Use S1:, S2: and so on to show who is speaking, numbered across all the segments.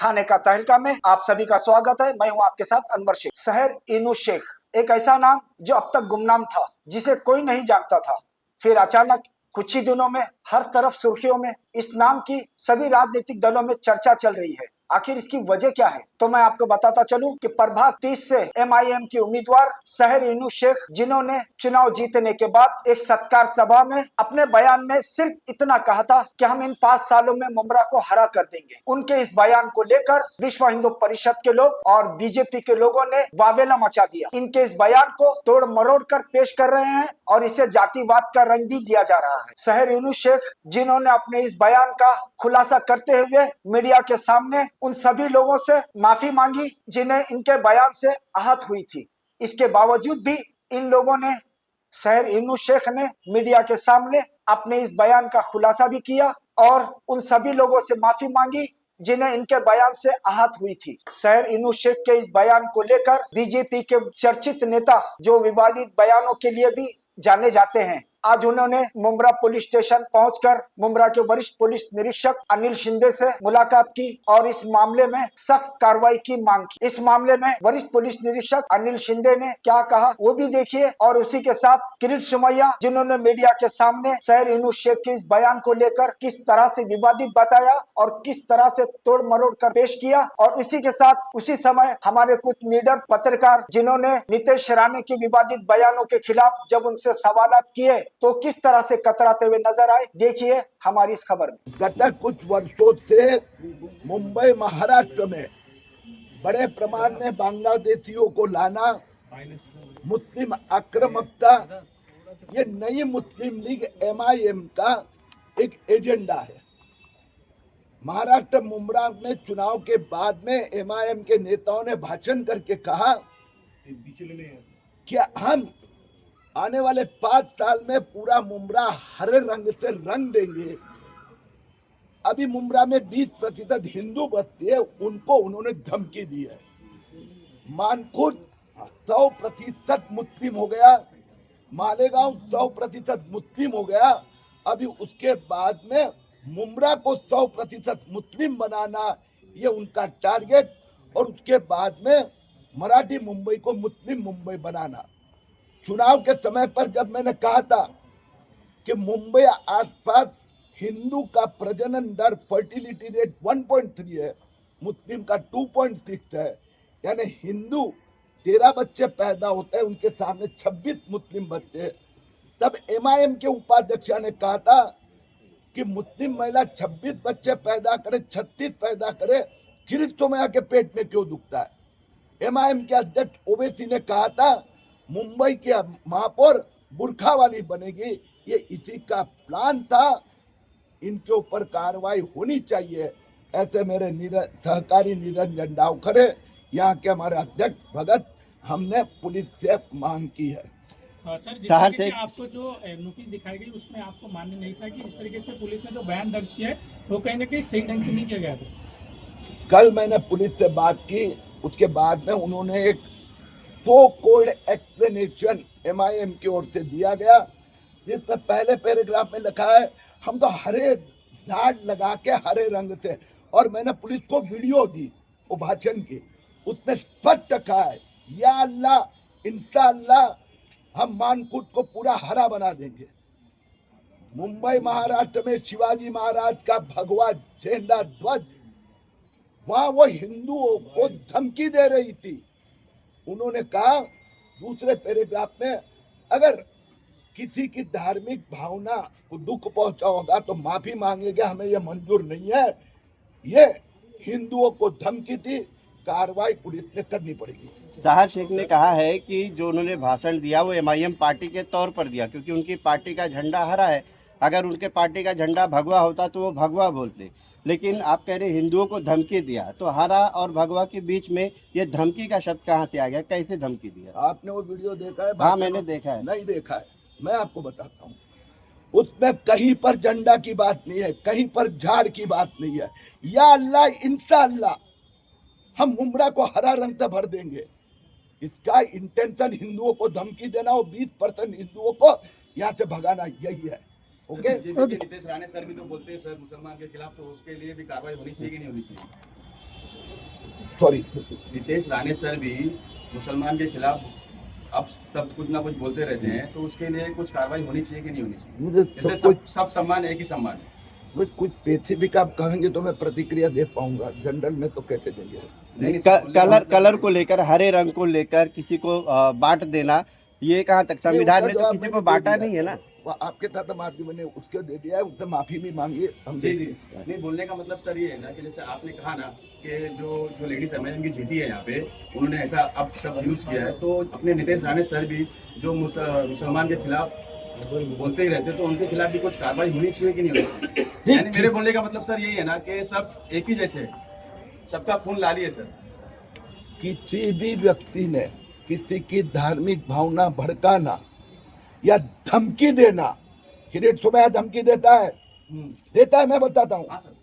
S1: थाने का तहलका में आप सभी का स्वागत है। मैं हूं आपके साथ अनवर शेख। शहर इनू शेख एक ऐसा नाम जो अब तक गुमनाम था, जिसे कोई नहीं जानता था। फिर अचानक कुछ ही दिनों में हर तरफ सुर्खियों में इस नाम की सभी राजनीतिक दलों में चर्चा चल रही है। आखिर इसकी वजह क्या है, तो मैं आपको बताता चलूं कि प्रभाग 30 से MIM की उम्मीदवार शहर इनू शेख, जिन्होंने चुनाव जीतने के बाद एक सत्कार सभा में अपने बयान में सिर्फ इतना कहा था कि हम इन 5 सालों में मुमरा को हरा कर देंगे। उनके इस बयान को लेकर विश्व हिंदू परिषद के लोग और बीजेपी के लोगों ने वावेला मचा दिया। इनके इस बयान को तोड़ मरोड़ कर पेश कर रहे हैं और इसे जातिवाद का रंग भी दिया जा रहा है। शहर इनू शेख, जिन्होंने अपने इस बयान का खुलासा करते हुए मीडिया के सामने उन सभी लोगों से माफी मांगी जिन्हें इनके बयान से आहत हुई थी। इसके बावजूद भी इन लोगों ने, शहर इनू शेख ने मीडिया के सामने अपने इस बयान का खुलासा भी किया और उन सभी लोगों से माफी मांगी जिन्हें इनके बयान से आहत हुई थी। शहर इनू शेख के इस बयान को लेकर बीजेपी के चर्चित नेता, जो विवादित बयानों के लिए भी जाने जाते हैं, आज उन्होंने मुमरा पुलिस स्टेशन पहुंचकर मुमरा के वरिष्ठ पुलिस निरीक्षक अनिल शिंदे से मुलाकात की और इस मामले में सख्त कार्रवाई की मांग की। इस मामले में वरिष्ठ पुलिस निरीक्षक अनिल शिंदे ने क्या कहा वो भी देखिए, और उसी के साथ किरीट सुमैया, जिन्होंने मीडिया के सामने शहर इनू शेख के इस बयान को लेकर किस तरह से विवादित बताया और किस तरह से तोड़ मरोड़ कर पेश किया, और इसी के साथ उसी समय हमारे कुछ निडर पत्रकार, जिन्होंने नीतीश राणे के विवादित बयानों के खिलाफ जब उनसे सवालात किए तो किस तरह से कतराते हुए नजर आए, देखिए हमारी इस खबर में।
S2: गत कुछ वर्षों से मुंबई महाराष्ट्र में बड़े प्रमाण में बांग्लादेशियों को लाना, मुस्लिम आक्रामकता, ये नई मुस्लिम लीग MIM का एक एजेंडा है। महाराष्ट्र मुमरा में चुनाव के बाद में MIM के नेताओं ने भाषण करके कहा कि हम आने वाले 5 साल में पूरा मुमरा हरे रंग से रंग देंगे। अभी मुमरा में 20% हिंदू बस्ती है, उनको उन्होंने धमकी दी है। मानखुर्द 100% मुस्लिम हो गया, मालेगांव 100% मुस्लिम हो गया। अभी उसके बाद में मुमरा को 100% मुस्लिम बनाना, ये उनका टारगेट, और उसके बाद में मराठी मुंबई को मुस्लिम मुंबई बनाना। चुनाव के समय पर जब मैंने कहा था कि मुंबई आसपास हिंदू का प्रजनन दर, फर्टिलिटी रेट 1.3 है, मुस्लिम का 2.6 है, यानी हिंदू 13 बच्चे पैदा होते हैं, उनके सामने 26 मुस्लिम बच्चे। तब MIM के उपाध्यक्ष ने कहा था कि मुस्लिम महिला 26 बच्चे पैदा करे, 36 पैदा करे, किरीट सोमैया के पेट में क्यों दुखता है। MIM के अध्यक्ष ओवैसी ने कहा था मुंबई के महापौर बुरखा वाली बनेगी, ये इसी का प्लान था। इनके ऊपर कार्रवाई होनी चाहिए, ऐसे मेरे सहकारी निरंजन डावखरे, यहाँ के हमारे अध्यक्ष भगत, हमने पुलिस से मांग की है।
S3: सर, जिस तरीके से आपको जो नोटिस दिखाई गई उसमें आपको मान्य नहीं था कि इस तरीके से पुलिस ने जो बयान दर्ज किया है वो कहीं ना कहीं सही ढंग से नहीं किया गया था।
S2: कल मैंने पुलिस से बात की, उसके बाद में उन्होंने एक तो कोड एक्सप्लेनेशन MIM की ओर से दिया गया, जिसमें पहले पैराग्राफ में लिखा है हम तो हरे झाड़ लगा के हरे रंग से, और मैंने पुलिस को वीडियो दी वो भाषण की, उसमें स्पष्ट कहा है या अल्लाह इंशाअल्लाह हम मानकुट को पूरा हरा बना देंगे। मुंबई महाराष्ट्र में शिवाजी महाराज का भगवा झंडा ध्वज, वहां वो हिंदुओं को धमकी दे रही थी। उन्होंने कहा दूसरे पैराग्राफ में, अगर किसी की धार्मिक भावना को दुख पहुंचा होगा तो माफी मांगेगा, हमें यह मंजूर नहीं है। ये हिंदुओं को धमकी थी, कार्रवाई पुलिस ने करनी पड़ेगी।
S4: शहर शेख ने कहा है कि जो उन्होंने भाषण दिया वो MIM पार्टी के तौर पर दिया, क्योंकि उनकी पार्टी का झंडा हरा है। अगर उनके पार्टी का झंडा भगवा होता तो वो भगवा बोलते, लेकिन आप कह रहे हिंदुओं को धमकी दिया, तो हरा और भगवा के बीच में ये धमकी का शब्द कहाँ से आ गया, कैसे धमकी दिया?
S2: आपने वो वीडियो देखा है?
S4: हाँ, मैंने देखा है।
S2: नहीं देखा है, मैं आपको बताता हूँ। उसमें कहीं पर झंडा की बात नहीं है, कहीं पर झाड़ की बात नहीं है। या अल्लाह इंशाअल्लाह हम मुमरा को हरा रंग से भर देंगे। इसका इंटेंशन हिंदुओं को धमकी देना और 20% हिंदुओं को यहाँ से भगाना, यही है। ओके,
S5: नीतीश राणे सर भी तो बोलते हैं सर मुसलमान के खिलाफ, तो उसके लिए भी कार्रवाई होनी चाहिए कि नहीं होनी चाहिए?
S2: सॉरी,
S5: नितेश राणे सर भी मुसलमान के खिलाफ अब सब कुछ ना कुछ बोलते रहते हैं, तो उसके लिए कुछ कार्रवाई होनी चाहिए कि नहीं होनी चाहिए?
S2: मुझे
S5: जैसे
S2: तो
S5: सब सम्मान एक ही सम्मान है।
S2: कुछ स्पेसिफिक आप कहेंगे तो मैं प्रतिक्रिया दे पाऊंगा, जनरल में तो कैसे देंगे?
S5: नहीं,
S4: कलर को लेकर, हरे रंग को लेकर किसी को बांट देना, ये कहाँ तक? संविधान
S2: उसका
S4: ने तो
S2: जवाब
S4: किसी
S2: मैंने
S4: को
S2: दे
S4: बांटा
S2: दिया।
S4: नहीं है ना।
S2: वो आपके साथ हम आदमी मैंने उसको दे दिया है, उससे माफी भी मांगी हम
S5: जी
S2: दे
S5: जी
S2: देंगे।
S5: नहीं, बोलने का मतलब सर ये है ना कि जैसे आपने कहा ना कि जो लेडीज एमएलए की जीती है यहाँ पे, उन्होंने ऐसा अब सब यूज किया है, तो अपने नितेश राणे सर भी जो मुसलमान के खिलाफ बोलते ही रहते, तो उनके खिलाफ भी कुछ कार्रवाई होनी चाहिए कि नहीं होनी चाहिए? यानी मेरे बोलने का मतलब सर यही है ना कि सब एक ही जैसे हैं, सबका खून लाली है सर।
S2: किसी भी व्यक्ति ने किसी की धार्मिक भावना भड़काना या धमकी देना, किरीट सुबह धमकी देता है, मैं बताता हूँ,
S5: हाँ सर,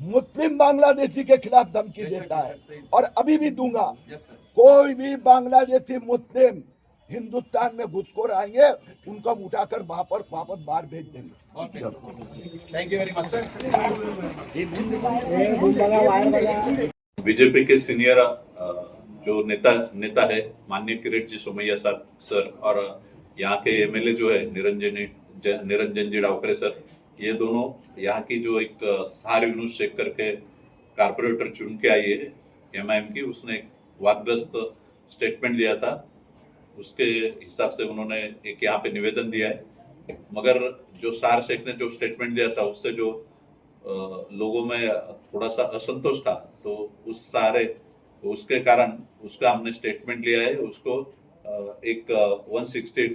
S2: मुस्लिम बांग्लादेशी के खिलाफ धमकी
S5: बेशक,
S2: देता है
S5: बेशक, सही।
S2: और अभी भी दूंगा।
S5: Yes sir.
S2: कोई भी बांग्लादेशी मुस्लिम हिंदुस्तान में घुसखोर आएंगे, उनको हम उठाकर वहां पर वापस बाहर भेज देंगे।
S5: Thank you very much sir.
S6: BJP के सीनियर जो नेता है माननीय किरीट जी सोमैया साहब सर, और यहाँ के एमएलए जो है निरंजन जी डावकरे सर, ये दोनों यहाँ की जो एक सार यूनुस शेख करके कारपोरेटर चुन के आई है एमआईएम की, उसने एक वादग्रस्त स्टेटमेंट दिया था, उसके हिसाब से उन्होंने एक यहाँ पे निवेदन दिया है। मगर जो सार शेख ने जो स्टेटमेंट दिया था उससे जो लोगों में थोड़ा सा असंतोष था, तो उसके कारण उसका हमने स्टेटमेंट लिया है, उसको एक 168